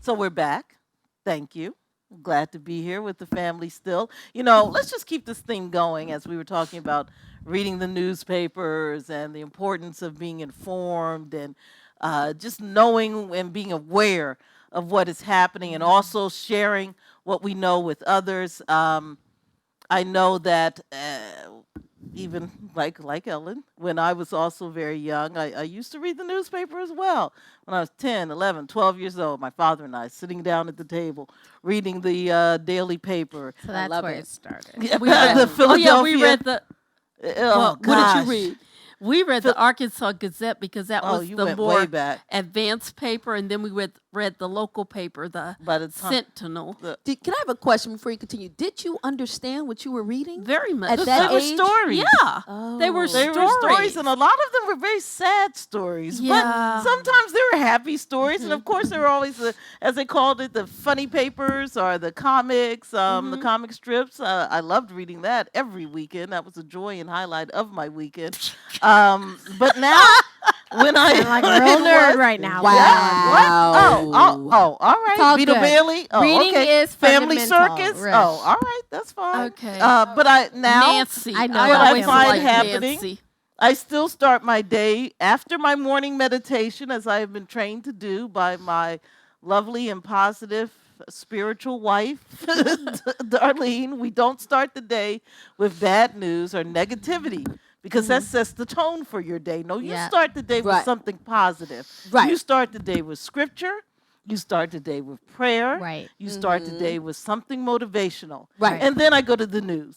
So we're back. Thank you. Glad to be here with the family still. Let's just keep this thing going as we were talking about reading the newspapers and the importance of being informed and just knowing and being aware of what is happening and also sharing what we know with others. I know that even like Ellen, when I was also very young, I used to read the newspaper as well. When I was 10, 11, 12 years old, my father and I sitting down at the table reading the daily paper. So that's love where it. it started. The Philadelphia. we read the. Oh, What did gosh. you read? We read the Arkansas Gazette because that Oh, was you the went more way back. advanced paper, and then we read the local paper, the By the time Sentinel. Can I have a question before you continue? Did you understand what you were reading? Very much. At so. that They were age? stories. Yeah, they were Oh. They were stories, and a lot of them were very sad stories. Yeah. But sometimes there were happy stories, and of course there were always as they called it, the funny papers or the comics, the comic strips. I loved reading that every weekend. That was a joy and highlight of my weekend. But now, when I I'm like a real nerd right now. Wow. What? Oh, all right. all Beetle good. Bailey. Oh, Reading okay. is Family fundamental, Circus. right. Oh, all right. That's fine. Okay. But I now Nancy. I know I what I always find liked happening- Nancy. I still start my day after my morning meditation, as I have been trained to do by my lovely and positive spiritual wife, Darlene. We don't start the day with bad news or negativity because that sets the tone for your day. No, you Yeah. start the day with Right. something positive. Right. You start the day with scripture. You start the day with prayer. Right. You start the day with something motivational. Right. And then I go to the news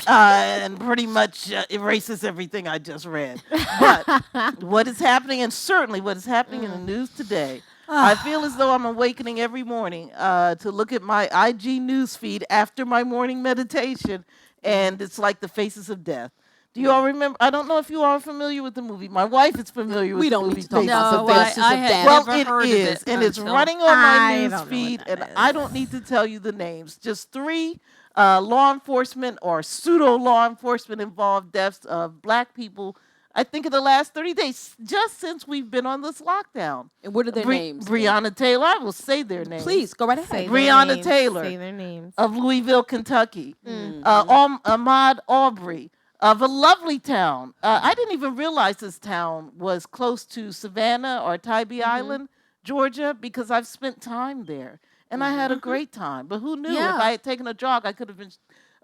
and pretty much erases everything I just read. But what is happening, and certainly what is happening in the news today, I feel as though I'm awakening every morning to look at my IG news feed after my morning meditation, and it's like the faces of death. Do you all remember? I don't know if you all are familiar with the movie. My wife is familiar with We the don't need movie to talk about Faces No, of the Death. faces I of had death. Well, never heard it of is, it and it's until- running on I my don't news know what feed, that and is. I don't need to tell you the names. Just three law enforcement or pseudo law enforcement involved deaths of black people. I think in the last 30 days, just since we've been on this lockdown. And what are their names? Breonna Taylor, I will say their names. Please, go right Say ahead. their Breonna names. Taylor. Say their names. Of Louisville, Kentucky. Mm. Ahmaud Aubrey of a lovely town. I didn't even realize this town was close to Savannah or Tybee Island, Georgia, because I've spent time there. And I had a great time. But who knew Yeah. if I had taken a jog, I could have been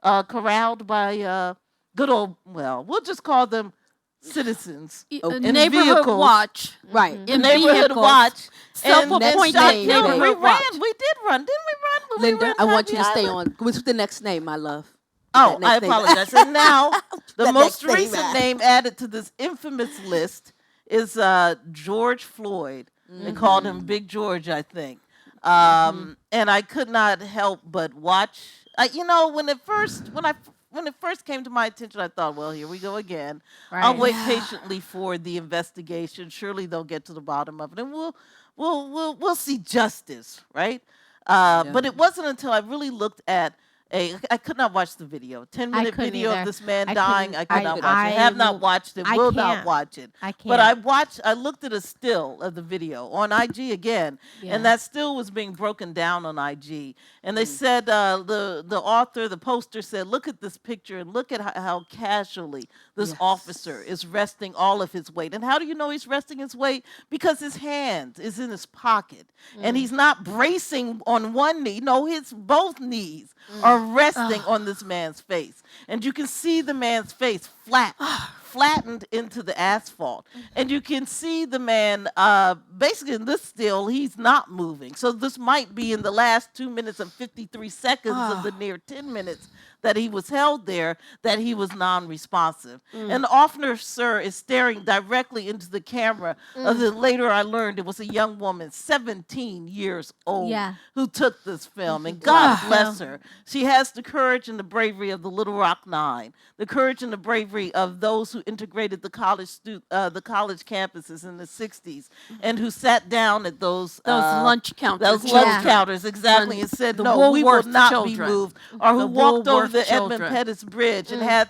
corralled by good old, well, we'll just call them citizens. Okay. Neighborhood vehicles. watch. Right. In Neighborhood vehicles. watch. Self-appointed shot killed. neighborhood We watch. ran. We did run. Didn't we run when we were Linda, in I want you to Tybee stay Island? on. What's the next name, my love? Oh, That I next name. apologize. And now, the That most next name, recent man. name added to this infamous list is George Floyd. They called him Big George, I think. And I could not help but watch. When it first came to my attention, I thought, well, here we go again. I'll Right. wait patiently for the investigation. Surely they'll get to the bottom of it, and we'll see justice, right? But it wasn't until I really looked at I could not watch the video. 10-minute couldn't video either. of this man I dying. couldn't- I could I- not watch it. I Have not will- watched it. I Will not can't. watch it. I But can't. I looked at a still of the video on IG again, Yeah. and that still was being broken down on IG. And they said the author, the poster said, look at this picture and look at how casually this officer is resting all of his weight. And how do you know he's resting his weight? Because his hand is in his pocket, and he's not bracing on one knee. No, his both knees are resting on this man's face, and you can see the man's face flattened into the asphalt, and you can see the man basically in this still he's not moving. So this might be in the last 2 minutes and 53 seconds of the near 10 minutes that he was held there that he was non-responsive. And the officer is staring directly into the camera. Later I learned it was a young woman, 17 years old, Yeah. who took this film. And God bless her. She has the courage and the bravery of the Little Rock Nine, the courage and the bravery of those who integrated the college campuses in the 60s, and who sat down at those lunch counters. those children. lunch counters, exactly, and said, The no, we will Woolworth not children. be moved. Or who The walked over Woolworth the Edmund children. Pettus Bridge and had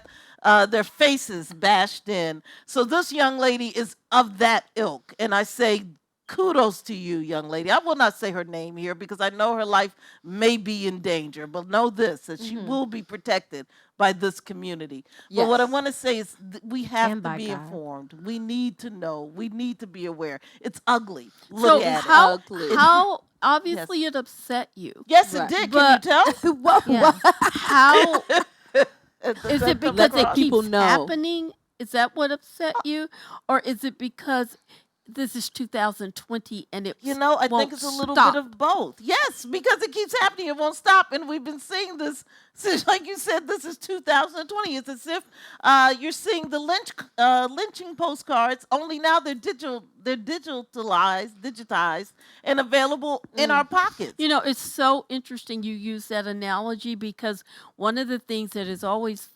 their faces bashed in. So this young lady is of that ilk. And I say, kudos to you, young lady. I will not say her name here because I know her life may be in danger, but know this, that she will be protected by this community. But what I Yes. want to say is we have And to by be God. informed. We need to know. We need to be aware. It's ugly. So Look at it. how ugly. how obviously it upset you. Yes, Right. it did. But- Can you tell? What? Yeah. How Does is that it come because it across? people keeps know. happening? Is that what upset you, or is it because this is 2020 and it You know, I think won't it's a little stop? bit of both. Yes, because it keeps happening. It won't stop. And we've been seeing this since, like you said, this is 2020. It's as if you're seeing the lynching postcards, only now they're digitized, and available in our pockets. You know, it's so interesting you use that analogy because one of the things that is always,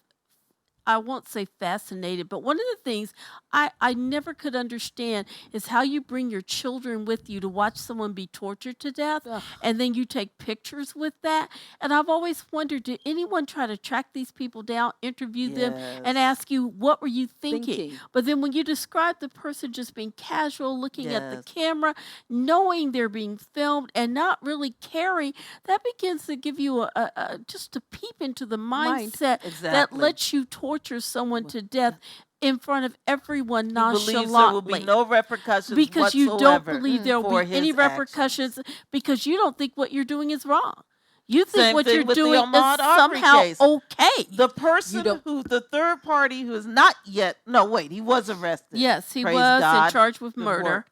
I won't say fascinated, but one of the things I never could understand is how you bring your children with you to watch someone be tortured to death, Ugh. and then you take pictures with that. And I've always wondered, did anyone try to track these people down, interview them, and Yes. ask you, what were you thinking? Thinking. But then when you describe the person just being casual, looking at the Yes. camera, knowing they're being filmed, and not really caring, that begins to give you just a peep into the Mind. mindset that Exactly. lets you torture someone to death in front of everyone He believes there will nonchalantly. be no repercussions Because you don't whatsoever believe there will for be any his repercussions because you don't think what you're doing is wrong. You think Same what thing you're with the doing is Ahmaud Arbery somehow case. okay. The person don't- who, the third party who is not yet, no, wait, he was arrested. Yes, he Praise was God. and charged with Good murder. work.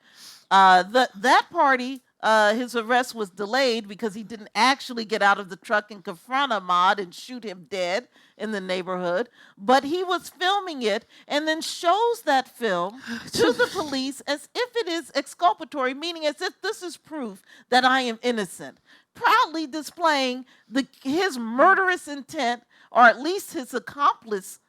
That party, his arrest was delayed because he didn't actually get out of the truck and confront Ahmaud and shoot him dead in the neighborhood. But he was filming it and then shows that film to the police as if it is exculpatory, meaning as if this is proof that I am innocent, proudly displaying his murderous intent, or at least his accomplice,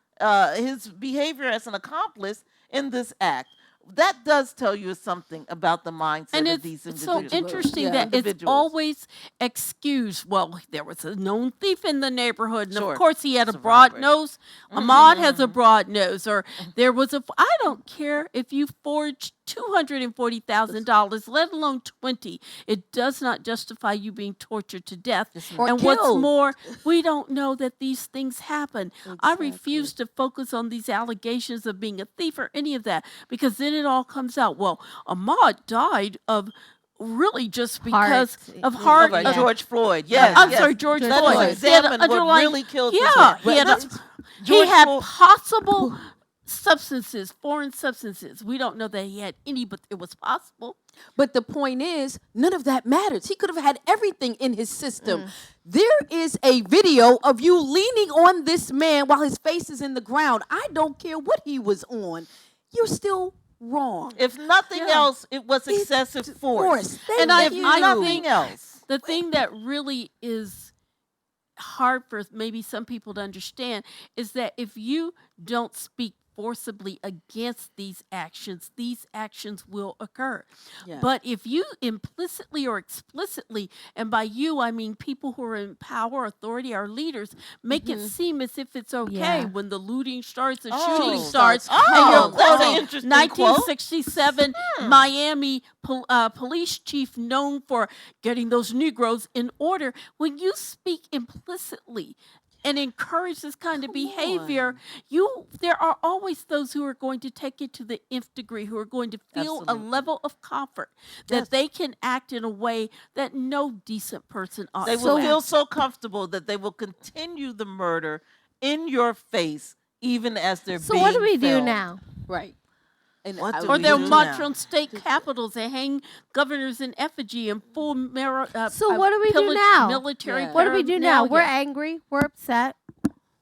his behavior as an accomplice in this act. That does tell you something about the mindset And of it's these so individuals. interesting Yeah. that it's Individuals. always excused. Well, there was a known thief in the neighborhood, and Sure. of course he had a It's a broad robbery. nose. Ahmaud has a broad nose, or there was a. I don't care if you forged $240,000, let alone 20. It does not justify you being tortured to death. Or And what's killed. more, we don't know that these things happen. I Exactly. refuse to focus on these allegations of being a thief or any of that because then it all comes out. Well, Ahmaud died of really just because of heart. Right, Yeah. George Floyd. Yes. I'm yes. sorry, George Let us Floyd. He had an examine what underlying- really killed this Yeah, man. he had, Let's- he George had Floyd- possible substances, foreign substances. We don't know that he had any, but it was possible. But the point is, none of that matters. He could have had everything in his system. There is a video of you leaning on this man while his face is in the ground. I don't care what he was on. You're still wrong. If nothing Yeah. else, it was It's excessive force. Thank And I If you. nothing think- else. The thing that really is hard for maybe some people to understand is that if you don't speak forcibly against these actions will occur. Yeah. But if you implicitly or explicitly, and by you I mean people who are in power, authority, our leaders, make it seem as if it's okay Yeah. when the looting starts, the Oh. shooting starts, Oh, and you're that's an quoting interesting quote. 1967 Miami police chief known for getting those Negroes in order. When you speak implicitly and encourage this kind of behavior, there are always those who are going to take it to the nth degree, who are going to feel a Absolutely. level of comfort that they can act in a way that no decent person ought They to will act. feel so comfortable that they will continue the murder in your face, even as they're So being what do we do filmed. now? Right. And What I do Or would we they'll do march now? on state capitals and hang governors in effigy and full So what do we do now? military Yeah. What do we do now? We're paraphernalia. angry. We're upset.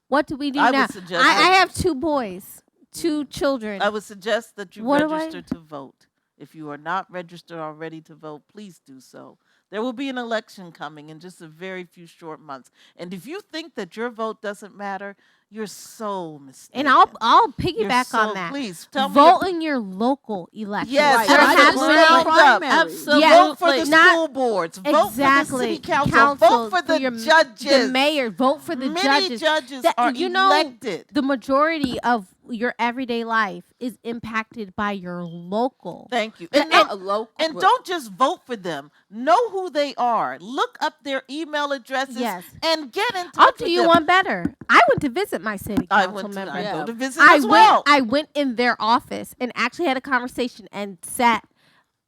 What do we do I now? would suggest I that- have 2 boys, 2 children. I would suggest that you What do I- register to vote. If you are not registered already to vote, please do so. There will be an election coming in just a very few short months. And if you think that your vote doesn't matter, you're so mistaken. And I'll You're piggyback on so- that. Please tell me. Vote in your local elections. Yes, Right, That right. are Vote happening. primary. Absolutely. Vote for the Not- school boards. Vote Exactly. for the city council. Vote for the judges. The mayor. Vote for the Many judges. are you know, elected. the majority of your everyday life is impacted by your local. Thank you. Not a local. And but- don't just vote for them. Know who they are. Look up their email addresses Yes. and get in touch I'll with do you them. one better. I went to visit my city I council went to, member. I Yeah. go to visit I as well. went in their office and actually had a conversation and sat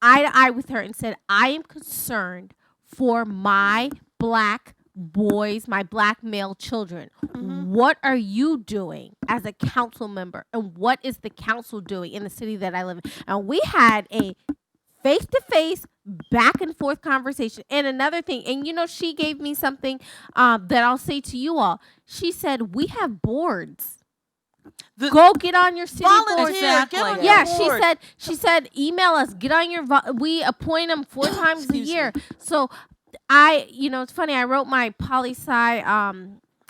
eye to eye with her and said, I am concerned for my black boys, my black male children. What are you doing as a council member? And what is the council doing in the city that I live in? And we had a face-to-face, back and forth conversation. And another thing, and you know, she gave me something that I'll say to you all. She said, we have boards. Go get on your city board. Volunteer. Get on Yeah, your board. she said, email us. Get on your. We appoint them 4 times a Excuse me. year. So, it's funny. I wrote my poli sci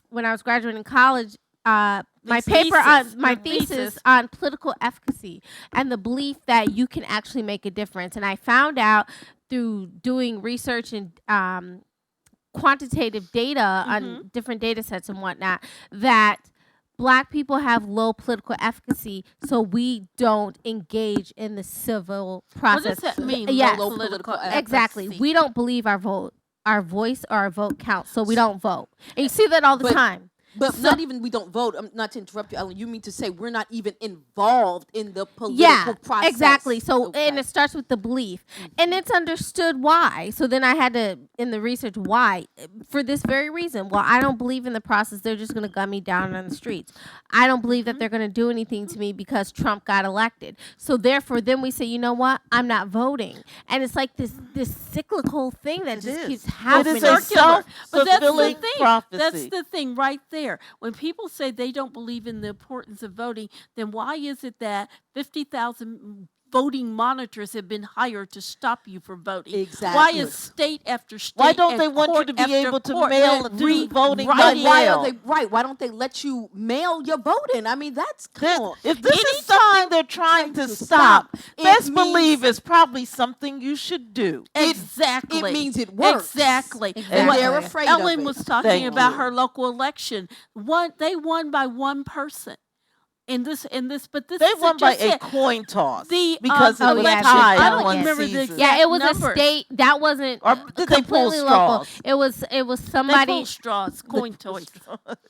when I was graduating college. My paper on my thesis on political efficacy and the belief that you can actually make a difference. And I found out through doing research and quantitative data on different data sets and whatnot that Black people have low political efficacy, so we don't engage in the civil process. What does that mean? Yes. Low political Exactly. efficacy? We don't believe our voice or our vote counts, so we don't vote. And you see that all the But- time. But So- not even we don't vote. Not to interrupt you, Ellen. You mean to say we're not even involved in the political Yeah, process? exactly. So, Okay. and it starts with the belief, and it's understood why. So then I had to, in the research, why? For this very reason. Well, I don't believe in the process. They're just going to gun me down on the streets. I don't believe that they're going to do anything to me because Trump got elected. So therefore, then we say, you know what? I'm not voting, and it's like this cyclical thing that It just is. keeps It happening. is a Circular. But that's the self-fulfilling thing. prophecy. That's the thing right there. When people say they don't believe in the importance of voting, then why is it that 50,000 voting monitors have been hired to stop you from voting? Exactly. Why is state after state? Why don't and they want you court to be after able to court mail do voting by But why mail? are they Why don't they let you mail your vote in? I mean, that's come on. If this is something they're trying to stop, it best means- believe it's probably something you should do. Exactly. It means it works. Exactly. And What they're afraid Ellen of it. was talking Thank about you. her local election. They won by one person. But this They is won by just a it. coin toss The, because oh, it was yeah, tied I in don't one remember the season. exact Yeah, it was numbers. a state that wasn't Or did they pull completely local. straws? It was They somebody. pulled straws, coin toss.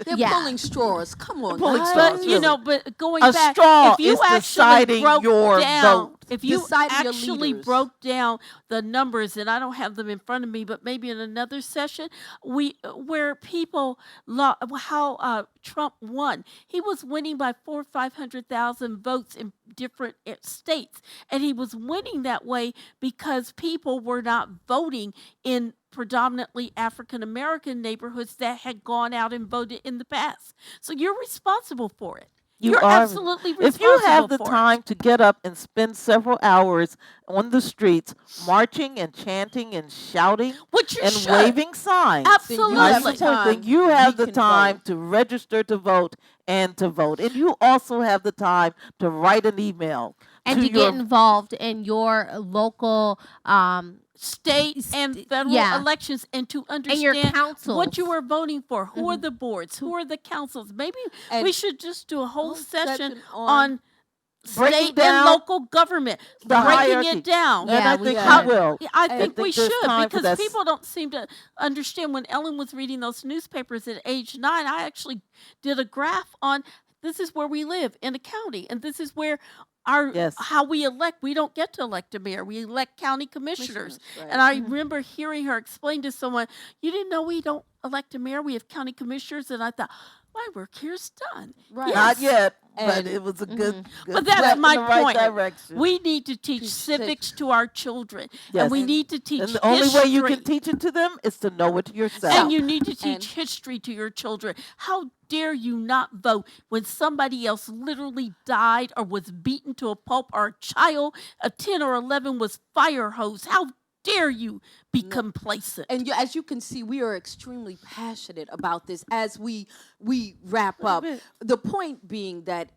They're Yeah. pulling straws. Come on, pulling guys. straws. But but going A back, straw if you is actually deciding broke your down, vote. if you Deciding your actually leaders. broke down the numbers, and I don't have them in front of me, but maybe in another session, where people how Trump won, he was winning by 500,000 votes in different states, and he was winning that way because people were not voting in predominantly African American neighborhoods that had gone out and voted in the past. So you're responsible for it. You You're are- absolutely responsible If you have the for it. time to get up and spend several hours on the streets marching and chanting and shouting Which you and should. waving signs, Absolutely. I have the support that time, you have we the can time vote. to register to vote and to vote. And you also have the time to write an email and to your get involved in your local State and federal yeah. elections, and to and your understand councils. what you are voting for. Who are the boards? Who are the councils? Maybe And we should just do a whole whole session session on Breaking state and down local government, the breaking hierarchy. it down. And Yeah, I we think should. we will. Yeah, I I think we think there's should, time for because that. people don't seem to understand. When Ellen was reading those newspapers at age 9, I actually did a graph on this is where we live in a county, and this is where Yes. how we elect. We don't get to elect a mayor. We elect county commissioners. Right. And I remember hearing her explain to someone, "You didn't know we don't elect a mayor. We have county commissioners." And I thought, my work here's done. Right. Yes. Not yet, but And- it was a good, good But that's step my in the right point. direction. We need to teach Teach civics to our children, Yes. and we need to teach and the only way you can history. teach it to them is to know it yourself. And you need to teach And- history to your children. How dare you not vote when somebody else literally died or was beaten to a pulp, or a child, a 10 or 11, was fire hosed? How dare you be complacent? And as you can see, we are extremely passionate about this as we wrap up. The point being that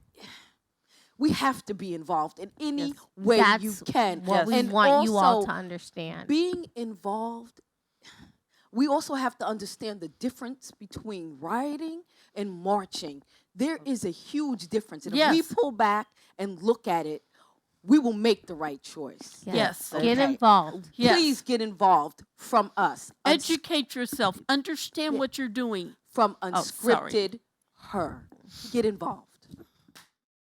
we have to be involved in any way That's you can. what we And want you all also, to understand. being involved, we also have to understand the difference between rioting and marching. There is a huge difference. And if we Yes. pull back and look at it, we will make the right choice. Yes. Get Okay. involved. Yes. Please get involved from us. Educate yourself. Understand what you're doing. From sorry. Unscripted Her. Get involved.